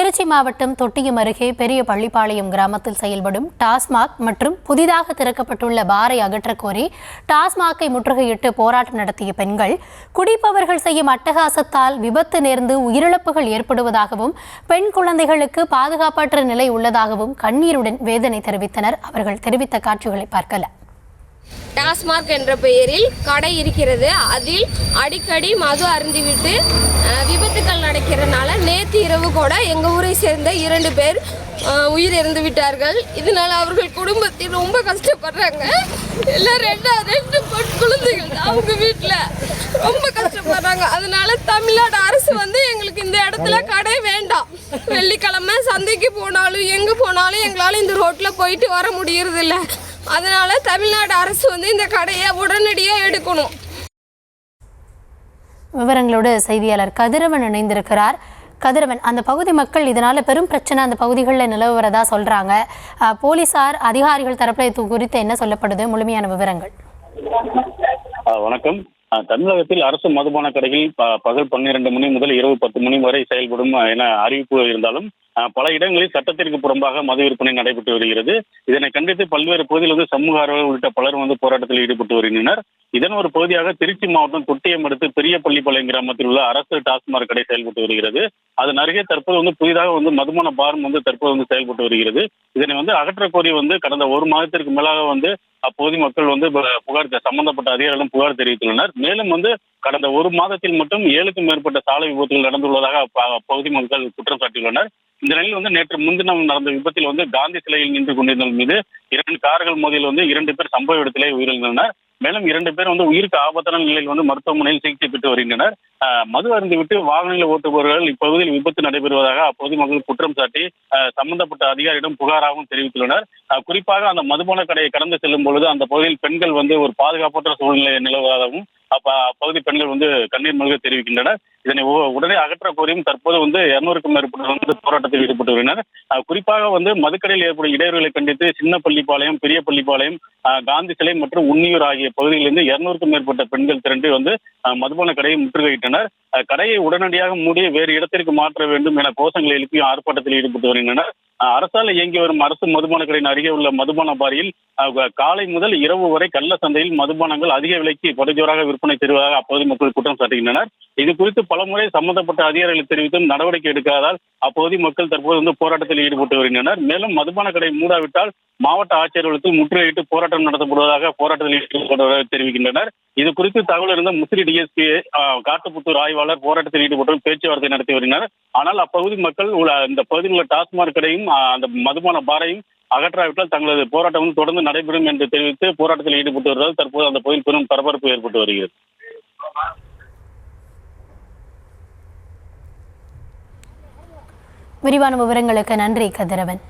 திருச்சி மாவட்டம் தொட்டியம் அருகே பெரிய பள்ளிப்பாளையம் கிராமத்தில் செயல்படும் டாஸ்மாக் மற்றும் புதிதாக திறக்கப்பட்டுள்ள பாரை அகற்றக் கோரி டாஸ்மாக்கை முற்றுகையிட்டு போராட்டம் நடத்திய பெண்கள், குடிப்பவர்கள் செய்யும் அட்டகாசத்தால் விபத்து நேர்ந்து உயிரிழப்புகள் ஏற்படுவதாகவும் பெண் குழந்தைகளுக்கு பாதுகாப்பற்ற நிலை உள்ளதாகவும் கண்ணீருடன் வேதனை தெரிவித்தனர். அவர்கள் தெரிவித்த காட்சிகளை பார்க்கலாம். டாஸ்மாக் என்ற பெயரில் கடை இருக்கிறது. அதில் அடிக்கடி மது அருந்திவிட்டு விபத்துக்கள் நடக்கிறதுனால நேற்று இரவு கூட எங்கள் ஊரை சேர்ந்த 2 பேர் உயிரிழந்து விட்டார்கள். இதனால் அவர்கள் குடும்பத்தில் ரொம்ப கஷ்டப்படுறாங்க. எல்லாம் ரெண்டு பெண் குழந்தைகள் அவங்க வீட்டில் ரொம்ப கஷ்டப்படுறாங்க. அதனால தமிழ்நாடு அரசு எங்களுக்கு இந்த இடத்துல கடை வேண்டாம். வெள்ளிக்கிழமை சந்தைக்கு போனாலும் எங்கே போனாலும் எங்களால் இந்த ரோட்டில் போயிட்டு வர முடியறதில்ல. அதனால தமிழ்நாடு அரசு இந்த கடையை உடனடியாக எடுக்கணும். விவரங்களோடு செய்தியாளர் கதிரவன் இணைந்திருக்கிறார். கதிரவன், அந்த பகுதி மக்கள் இதனால பெரும் பிரச்சனை அந்த பகுதிகளில் நிலவுறதா சொல்றாங்க. போலீசார் அதிகாரிகள் தரப்புல இது குறித்து என்ன சொல்லப்படுது? முழுமையான விவரங்கள். வணக்கம். தமிழகத்தில் அரசு மதுபான கடைகள் பகல் 12 மணி முதல் இரவு 10 மணி வரை செயல்படும் என அறிவிப்பு இருந்தாலும் பல இடங்களில் சட்டத்திற்கு புறம்பாக மது விற்பனை நடைபெற்று வருகிறது. இதனை கண்டித்து பல்வேறு பகுதியில் சமூக ஆர்வலர்கள் உள்ளிட்ட பலர் போராட்டத்தில் ஈடுபட்டு வருகின்றனர். இதன் ஒரு பகுதியாக திருச்சி மாவட்டம் தொட்டியம் அடுத்து பெரிய பள்ளிப்பாளையம் கிராமத்தில் உள்ள அரசு டாஸ்மாக் கடை செயல்பட்டு வருகிறது. அதன் அருகே தற்போது புதிதாக மதுபான பாரும் தற்போது செயல்பட்டு வருகிறது. இதனை அகற்றக் கோரி கடந்த 1 மாதத்திற்கு மேலாக அப்போது மக்கள் புகார் சம்பந்தப்பட்ட அதிகாரிகளும் புகார் தெரிவித்துள்ளனர். மேலும் கடந்த 1 மாதத்தில் மட்டும் 7க்கும் மேற்பட்ட சாலை விபத்துகள் நடந்துள்ளதாக அப்பகுதி மக்கள் குற்றம் சாட்டியுள்ளனர். இந்த நிலையில் நேற்று முன்தினம் நடந்த விபத்தில் காந்தி சிலையில் நின்று கொண்டிருந்தவர்கள் மீது 2 கார்கள் மோதியில் 2 பேர் சம்பவ இடத்திலே உயிரிழந்தனர். மேலும் 2 பேர் உயிருக்கு ஆபத்தான நிலையில் மருத்துவமனையில் சிகிச்சை பெற்று வருகின்றனர். மது அருந்திவிட்டு வாகனங்களை ஓட்டுபவர்கள் இப்பகுதியில் விபத்து நடைபெறுவதாக அப்போது மக்கள் குற்றம் சாட்டி சம்பந்தப்பட்ட அதிகாரியிடம் புகாராகவும் தெரிவித்துள்ளனர். குறிப்பாக அந்த மதுபான கடையை கடந்து செல்லும் பொழுது அந்த பகுதியில் பெண்கள் ஒரு பாதுகாப்பற்ற சூழ்நிலை நிலவுவதாகவும் அப்பகுதி பெண்கள் கண்ணீர் மல்க தெரிவிக்கின்றனர். இதனை உடனே அகற்ற கோரியும் தற்போது 200க்கும் மேற்பட்ட போராட்டத்தில் ஈடுபட்டு வருகின்றனர். குறிப்பாக மதுக்கடையில் ஏற்படும் இடையூறுகளை கண்டித்து சின்ன பள்ளிப்பாளையம், பெரிய பள்ளிப்பாளையம், காந்தி சிலை மற்றும் உன்னியூர் ஆகிய பகுதிகளிலிருந்து 200க்கும் மேற்பட்ட பெண்கள் திரண்டு மதுபான கடையை முற்றுகையிட்டனர். கடையை உடனடியாக மூடி வேறு இடத்திற்கு மாற்ற வேண்டும் என கோஷங்களை எழுப்பி ஆர்ப்பாட்டத்தில் ஈடுபட்டு வருகின்றனர். அரசால் இயங்கி வரும் அரசு மதுபான கடையின் அருகே உள்ள மதுபான பாரியில் காலை முதல் இரவு வரை கள்ள சந்தையில் மதுபானங்கள் அதிக விலைக்கு படுஜோராக விற்பனை செய்வதாக அப்போது மக்கள் குற்றம் சாட்டுகின்றனர். இது குறித்து பலமுறை சம்பந்தப்பட்ட அதிகாரிகள் தெரிவித்தும் நடவடிக்கை எடுக்காததால் அப்போது மக்கள் தற்போது போராட்டத்தில் ஈடுபட்டு வருகின்றனர். மேலும் மதுபான கடை மூடாவிட்டால் மாவட்ட ஆட்சியர்களுக்கு முற்றுகையிட்டு போராட்டம் நடத்தப்படுவதாக போராட்டத்தில் ஈடுபடுவதாக தெரிவிக்கின்றனர். இது குறித்து தகவல் இருந்த முசிறி டிஎஸ்பி காட்டுப்புத்தூர் ஆய்வாளர் போராட்டத்தில் ஈடுபட்டு பேச்சுவார்த்தை நடத்தி வருகின்றனர். ஆனால் அப்பகுதி மக்கள் இந்த பகுதியில் உள்ள டாஸ்மாக் கடையும் அந்த மதுபான பாரையும் அகற்றாவிட்டால் தங்களது போராட்டம் தொடர்ந்து நடைபெறும் என்று தெரிவித்து போராட்டத்தில் ஈடுபட்டு வருவதால் தற்போது அந்த பகுதியில் பெரும் பரபரப்பு ஏற்பட்டு வருகிறது. விரிவான விவரங்களுக்கு நன்றி கதிரவன்.